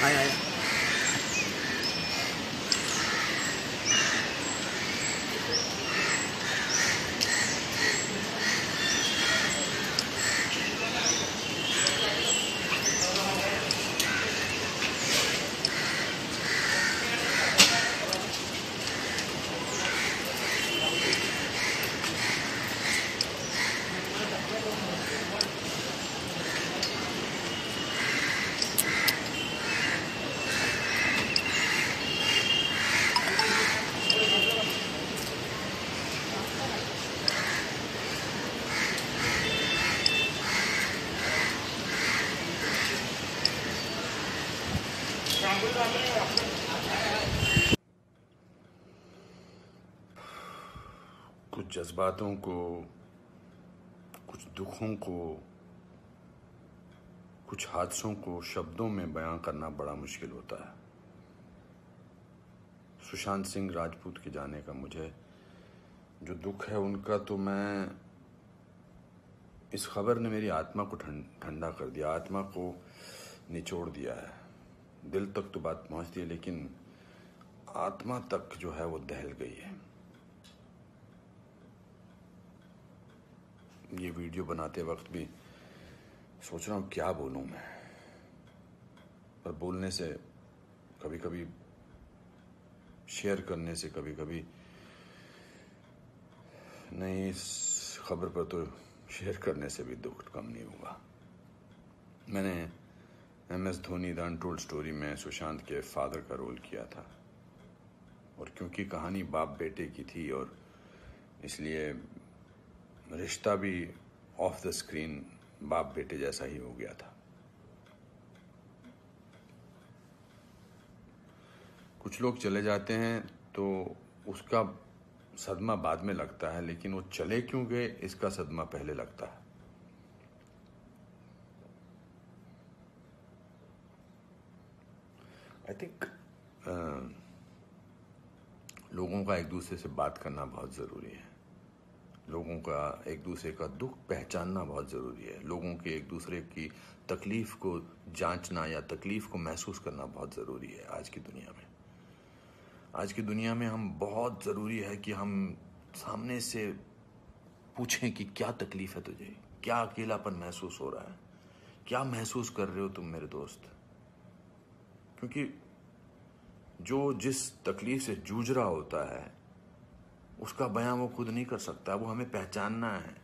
आया आया। कुछ जज्बातों को, कुछ दुखों को, कुछ हादसों को शब्दों में बयां करना बड़ा मुश्किल होता है। सुशांत सिंह राजपूत के जाने का मुझे जो दुख है उनका, तो मैं इस खबर ने मेरी आत्मा को ठंडा कर दिया, आत्मा को निचोड़ दिया है। दिल तक तो बात पहुंचती है, लेकिन आत्मा तक जो है वो दहल गई है। ये वीडियो बनाते वक्त भी सोच रहा हूँ क्या बोलूँ मैं, पर बोलने से कभी कभी, शेयर करने से कभी कभी नहीं, इस खबर पर तो शेयर करने से भी दुख कम नहीं होगा। मैंने MS Dhoni the untold story में सुशांत के फादर का रोल किया था, और क्योंकि कहानी बाप बेटे की थी और इसलिए रिश्ता भी ऑफ द स्क्रीन बाप बेटे जैसा ही हो गया था। कुछ लोग चले जाते हैं तो उसका सदमा बाद में लगता है, लेकिन वो चले क्यों गए इसका सदमा पहले लगता है। आई थिंक लोगों का एक दूसरे से बात करना बहुत ज़रूरी है। लोगों का एक दूसरे का दुख पहचानना बहुत ज़रूरी है। लोगों के एक दूसरे की तकलीफ़ को जांचना या तकलीफ़ को महसूस करना बहुत ज़रूरी है आज की दुनिया में। आज की दुनिया में हम बहुत ज़रूरी है कि हम सामने से पूछें कि क्या तकलीफ़ है तुझे, क्या अकेलापन महसूस हो रहा है, क्या महसूस कर रहे हो तुम मेरे दोस्त। क्योंकि जो जिस तकलीफ़ से जूझ रहा होता है उसका बयां वो खुद नहीं कर सकता, वो हमें पहचानना है।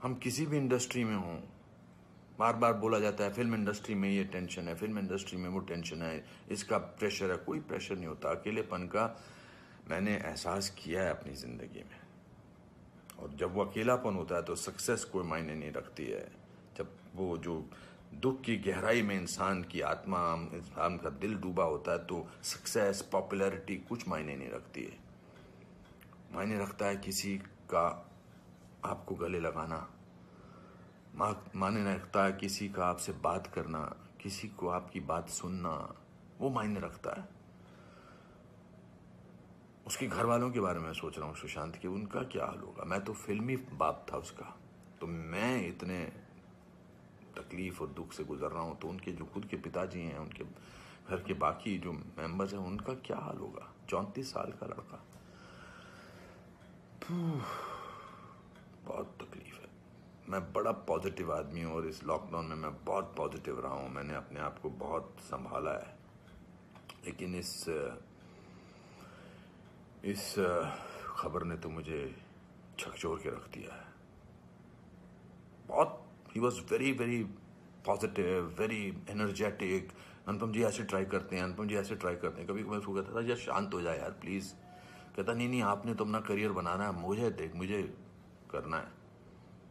हम किसी भी इंडस्ट्री में हों, बार बार बोला जाता है फिल्म इंडस्ट्री में ये टेंशन है, फिल्म इंडस्ट्री में वो टेंशन है, इसका प्रेशर है। कोई प्रेशर नहीं होता। अकेलेपन का मैंने एहसास किया है अपनी ज़िंदगी में, और जब वो अकेलापन होता है तो सक्सेस कोई मायने नहीं रखती है। जब वो जो दुख की गहराई में इंसान की आत्मा, इंसान का दिल डूबा होता है, तो सक्सेस, पॉपुलैरिटी कुछ मायने नहीं रखती है। मायने रखता है किसी का आपको गले लगाना, मायने रखता है किसी का आपसे बात करना, किसी को आपकी बात सुनना, वो मायने रखता है। उसके घर वालों के बारे में सोच रहा हूँ सुशांत के, उनका क्या हाल होगा। मैं तो फिल्मी बाप था उसका, तो मैं इतने तकलीफ और दुख से गुजर रहा हूँ, तो उनके जो खुद के पिताजी हैं, उनके घर के बाकी जो मेंबर्स हैं, उनका क्या हाल होगा। 34 साल का लड़का, बहुत तकलीफ है। मैं बड़ा पॉजिटिव आदमी हूँ, और इस लॉकडाउन में मैं बहुत पॉजिटिव रहा हूँ। मैंने अपने आप को बहुत संभाला है, लेकिन इस खबर ने तो मुझे झकझोर के रख दिया है। बहुत, ही was very very positive, very energetic. Anupam ji ऐसे ट्राई करते हैं, अनुपम जी ऐसे ट्राई करते हैं। कभी कभी मैं उसको कहता था यार शांत हो जाए यार प्लीज़। कहता नहीं, आपने तो अपना करियर बनाना है, मुझे करना है।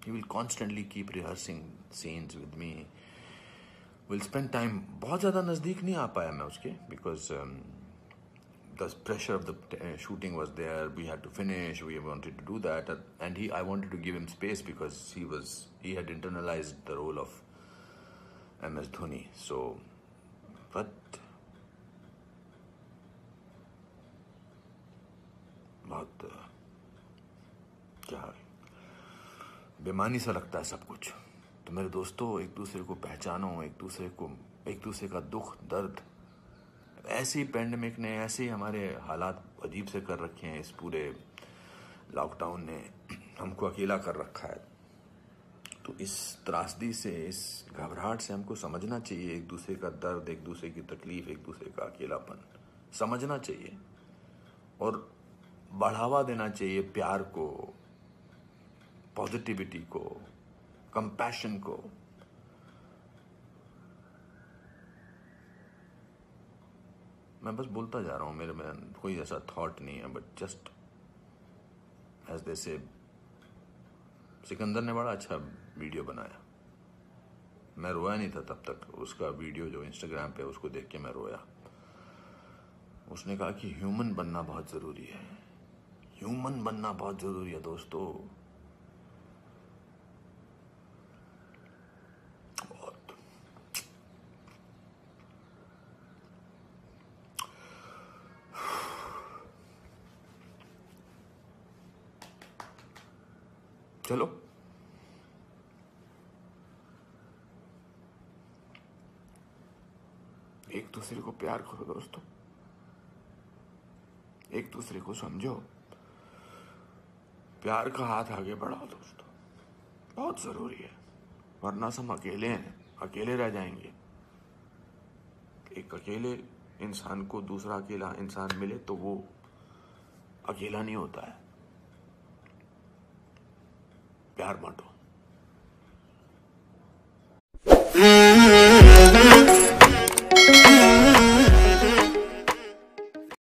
He will constantly keep rehearsing scenes with me. Will spend time. बहुत ज़्यादा नज़दीक नहीं आ पाया मैं उसके, because the pressure of the shooting was there. We had to finish. We wanted to do that, and I wanted to give him space because he had internalized the role of MS Dhoni. So, but बहुत क्या बेमानी सा लगता है सब कुछ। तो मेरे दोस्तों, एक दूसरे को पहचानो, एक दूसरे का दुख दर्द। ऐसी पैंडेमिक ने, ऐसे हमारे हालात अजीब से कर रखे हैं, इस पूरे लॉकडाउन ने हमको अकेला कर रखा है। तो इस त्रासदी से, इस घबराहट से हमको समझना चाहिए एक दूसरे का दर्द, एक दूसरे की तकलीफ, एक दूसरे का अकेलापन समझना चाहिए और बढ़ावा देना चाहिए प्यार को, पॉजिटिविटी को, कंपैशन को। मैं बस बोलता जा रहा हूँ, मेरे में कोई ऐसा थॉट नहीं है, बट जस्ट एज दे से। सिकंदर ने बड़ा अच्छा वीडियो बनाया, मैं रोया नहीं था तब तक। उसका वीडियो जो इंस्टाग्राम पे, उसको देख के मैं रोया। उसने कहा कि ह्यूमन बनना बहुत जरूरी है, ह्यूमन बनना बहुत जरूरी है दोस्तों। बहुत चलो, एक दूसरे को प्यार करो दोस्तों, एक दूसरे को समझो, प्यार का हाथ आगे बढ़ाओ दोस्तों, बहुत जरूरी है। वरना हम अकेले हैं, अकेले रह जाएंगे। एक अकेले इंसान को दूसरा अकेला इंसान मिले तो वो अकेला नहीं होता है। प्यार बांटो।